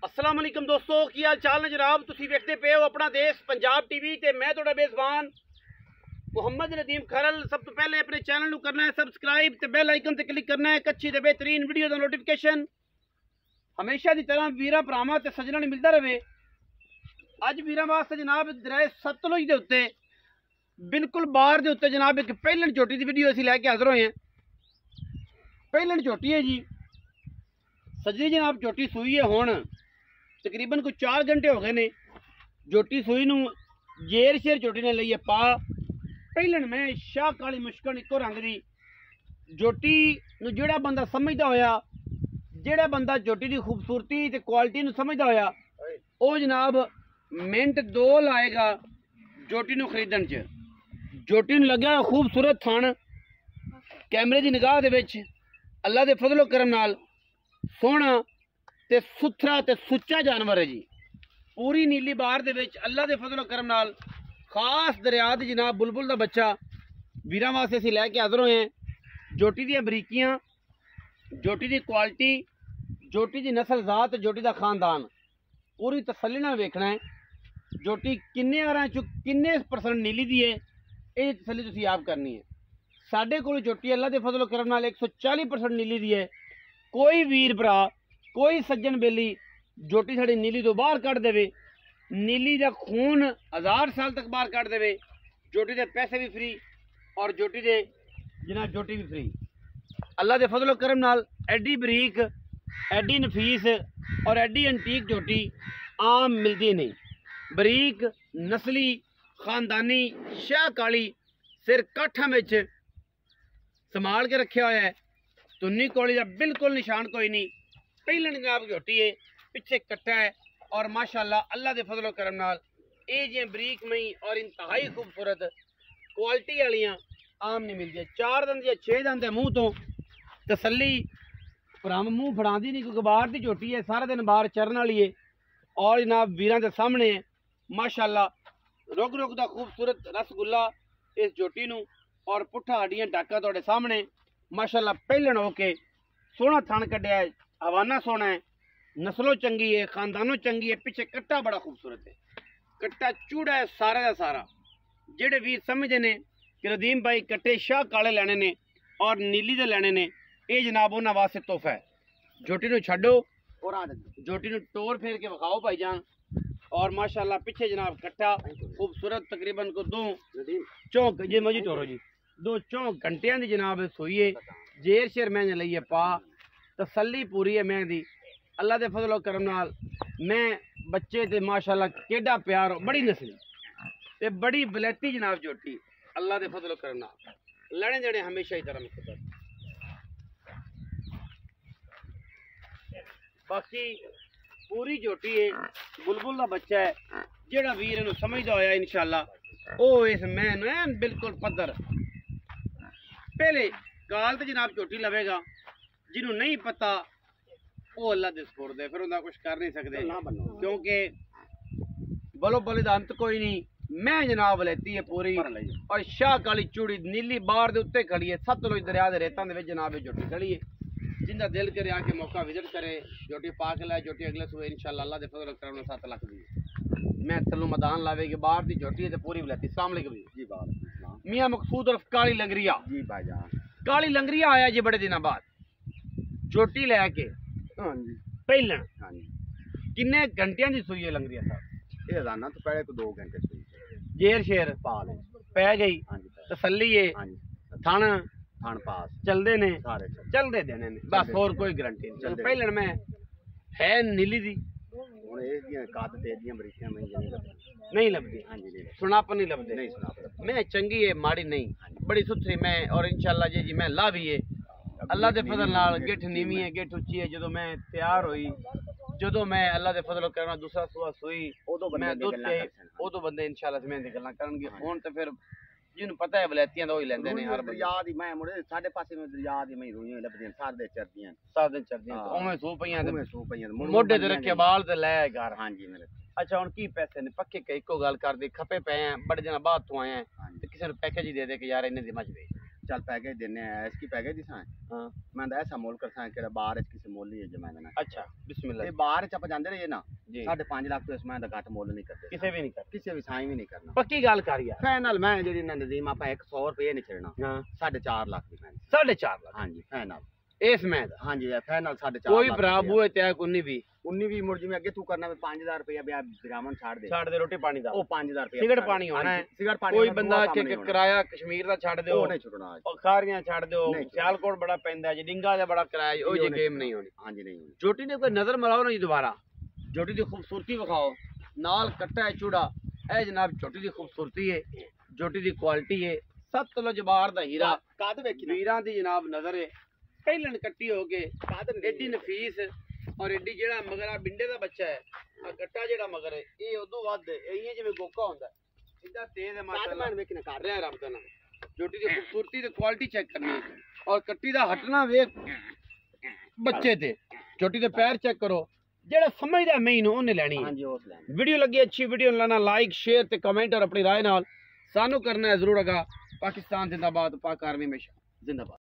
अस्सलाम वालेकुम दोस्तों, की हाल चाल ने जनाब। तुसी वेखदे पे हो अपना देश पंजाब टीवी ते मैं तुहाडा मेज़बान मुहम्मद नदीम खरल। सब तो पहले अपने चैनल नूं करना है सबसक्राइब ते बेल आइकन ते क्लिक करना है। अच्छी ते बेहतरीन वीडियो दा नोटिफिकेशन हमेशा की तरह वीरा भरावां ते सज्जनां नूं मिलदा रहे। अज वीरां वास्ते जनाब दरिया सतलुज दे उत्ते बिल्कुल बाहर दे उत्ते जनाब एक पहलन झोटी की वीडियो असीं लैके हाज़र होए हैं। पहलन झोटी है जी सजनी जनाब। झोटी सूई है हुण तकरीबन कोई 4 घंटे हो गए ने। झोटी सूई नूं जेर शेर झोटी ने लईए पा। पहलन मैं शाह काली मुश्कन इको रंग दी झोटी नूं जेड़ा बंदा समझदा होया, जेड़ा बंदा झोटी की खूबसूरती ते क्वालिटी नूं समझदा होया वो जनाब मिनट 2 लाएगा झोटी नूं खरीदण च। झोटी नूं लग्या खूबसूरत थण कैमरे की निगाह दे विच अल्लाह दे फजलो करम नाल सोहना ते सुथरा ते सुच्चा जानवर है जी। पूरी नीली बार दे विच अल्लाह दे फजलो करम नाल खास दरिया दी जनाब बुलबुल दा बच्चा वीरां वास्ते असीं लैके हाज़र होए हैं। झोटी दी बरीकियां, झोटी दी क्वालिटी, झोटी दी नस्ल जात, झोटी दा खानदान पूरी तसल्ली नाल वेखना है। झोटी किन्ने आरां चो किन्ने % नीली दी है ये तसल्ली तुसीं आप करनी है। साडे कोल झोटी अल्लाह दे फजलो करम नाल 140% नीली दी है। कोई वीर भरा कोई सज्जन बेली झोटी साड़ी नीली तो बाहर कढ़ देवे, नीली का खून 1000 साल तक बाहर कढ़ देवे, झोटी के पैसे भी फ्री और झोटी के जनाब झोटी भी फ्री। अल्लाह के फजलो करम नाल एडी बरीक, एडी नफीस और एडी एंटीक झोटी आम मिलती नहीं। बरीक नस्ली खानदानी शाह काली सिर काठा में संभाल के रखा हुआ है। तुन्नी कोली का बिल्कुल निशान कोई नहीं। पहले जनाब झोटी है, पिछे कट्टा है और माशाअल्लाह अल्लाह के फजलो करम नाल ये जी बरीक मई और इंतहाई खूबसूरत क्वालिटी वालियां आम नहीं मिलती। 4 दंद या 6 दंद है मुँह तो तसल्ली भराम मुँह फड़ाती नहीं, क्योंकि बाहर की झोटी है, सारा दिन बाहर चरन वाली है और जनाब वीरां के सामने है माशाअल्लाह रुक रुक का खूबसूरत रसगुल्ला इस झोटी नूं और पुट्ठा हड्डियां टाका तुहाडे सामने माशाअल्लाह पहलन होके सोहना थण कढ़िया है। हवाना सोहना है, नस्लों चंगी है, खानदानों चंगी है। पिछे कट्टा बड़ा खूबसूरत है, कट्टा चूड़ा है सारा का सारा। जेड़े वीर समझते ने कि रदीम भाई कट्टे शाह काले लैने ने और नीली दे लैने ने, ये जनाब उन्हां वास्ते तोहफा है। झोटी नूं छड्डो और आ झोटी नूं टोर फेर के विखाओ भाईजान। और माशाअल्लाह पिछे जनाब कट्टा खूबसूरत तकरीबन को 2-4 जी मजी टोरो जी 2-4 घंटिया की जनाब सोई है। जेर शेर मैंने लईए पा, तसल्ली पूरी है मैं दी अल्लाह के फजलो करम नाल। मैं बच्चे ते माशाअल्लाह केडा प्यार, बड़ी नस्ली ते बड़ी बलैती जनाब झोटी अल्लाह के फजलो करम नाल। लड़े जड़े हमेशा ही तरह मुकद्दर। बाकी पूरी झोटी है, बुलबुल का बच्चा है। जेड़ा वीर इनू समझदा होया इंशाअल्लाह ओ इस मैन ऐन बिल्कुल पद्धर। पहले गाल तो जनाब झोटी लवेगा, जिन्हों नहीं पता वो अल्लाह दे सुपुर्द है, फिर उन्हें कुछ कर नहीं सकते क्योंकि बलो बली दा अंत कोई नहीं। मैं जनाब लेती है पूरी और शाह काली चूड़ी नीली बार दे उत्ते खड़ी है। सतलुज दरिया दे रेतां दे विच जनाब झोटी खड़ी है। जिंदा दिल करे आके मौका विजिट करे, झोटी पा के लाए। झोटी अगले सुबह इंशाअल्लाह अल्लाह दे फजल करम 7 लाख दी। मैं थल्लों मैदान लावेगी बाहर दी झोटी है ते पूरी वलैती। अस्सलाम वालेकुम जी। बात मियां मकसूद उर्फ काली लंगरिया जी भाईजान। काली लंगरिया आया जी बड़े दिनों बाद झोटी लैके। हाँ जी पहलन। हाँ जी किन्ने घंटियां दी सूई है लंगरिया साहब? ये रोजाना तो पहले तो 2 घंटे सूई। जेर शेर पा ले पै गई। हाँ जी तसल्ली है। हाँ जी थण पास चलते ने सारे चलते देने ने बस, और कोई गारंटी नहीं। पहलन मैं है नीली दी हुण ये कद ते दी बरीकियां नहीं लभदी। हाँ जी सुनाप नहीं लभदे। नहीं सुनाप मैं चंगी है माड़ी नहीं, बड़ी सुथरी मैं। और इंशाअल्लाह जी मैं ला भी है अल्लाह के फजल नाल। गिठ नीवी है, गिठ उच्ची है। जो मैं तैयार हुई, जो मैं अल्लाह के फजल करना दूसरा सुआ सुई मैं दुध ते उदों बंदे इंशाअल्लाह मैं गल्लां करनगे। हुण ते फिर जिन्हों पता है वलैतियां तो ही लैंदे ने। हर दरिया दी मैं मुड़े साडे पासे में दरिया दी मैं रोइयां लभदियां सारे चरदियां ओवें सू पईयां मोढे ते रखे बाल ते लै घर। हाँ जी मेरे अच्छा हुण की पैसे ने पक्के के इको गल कर दे खपे पे हैं बड़े दिन बाद तो आए हैं ते किसी ने पैकेज ही दे दे कि यार इन्ने दी मच दे चल पैकेज देने हैं इसकी पैकेज दिसा हां मैं ऐसा मोल करसा है कि बाहर किसी मोल ही है जो मैं देना अच्छा बिस्मिल्लाह ये बाहर च आप जांदे रहे ना जी 5.5 लाख तो इसमें दा घट मोल नहीं करते किसी भी नहीं कर किसी भी साई भी नहीं करना पक्की गल कर यार फाइनल मैं जेडी नदीम आप 100 रुपए नहीं छड़ना हां 4.5 लाख की मैं 4.5 लाख हां जी फाइनल इस मैं दा हां जी फाइनल 4.5 कोई भरा बुए ते 19 भी मुर्जी में अगे तू करना 5000 रुपया ब्याह बिरामन छाड़ दे रोटी पानी दा ओ 5000 रुपया सिगरेट पानी होना है सिगरेट पानी कोई बंदा के किराया कश्मीर दा छाड़ दे ओ नहीं छुड़ना और खारियां छाड़ दो सियालकोट बड़ा पैंदा जी डिंगा दा बड़ा किराया ओ जी गेम नहीं होनी हां जी नहीं होनी जोटी ने कोई नजर मराओ ना जी दोबारा जोटी दी खूबसूरती दिखाओ नाल कट्टा है चूड़ा ए जनाब जोटी दी खूबसूरती है जोटी दी क्वालिटी है सतलुज बार दा हीरा काद वेखी वीरां दी जनाब नजर है पहलन कट्टी हो के एडी नफीस और एडी जेड़ा मगर बिंडे दा बच्चा है आ कट्टा जेड़ा मगर है ये उदों वध इयां जिवें गोका होंदा सीधा तेज है माशाल्लाह वेखना कर रहा रब दा नाम जोटी दी खूबसूरती ते क्वालिटी चेक करनी और कट्टी दा हटना वेख बच्चे ते जोटी दे पैर चेक करो जेड़ा समझदा मैं इनु ओने लेनी हां जी उस लेनी वीडियो लगी अच्छी वीडियो लाना लाइक शेयर ते कमेंट और अपनी राय नाल सानू करना है जरूर अगा पाकिस्तान जिंदाबाद पाक आर्मी हमेशा जिंदाबाद।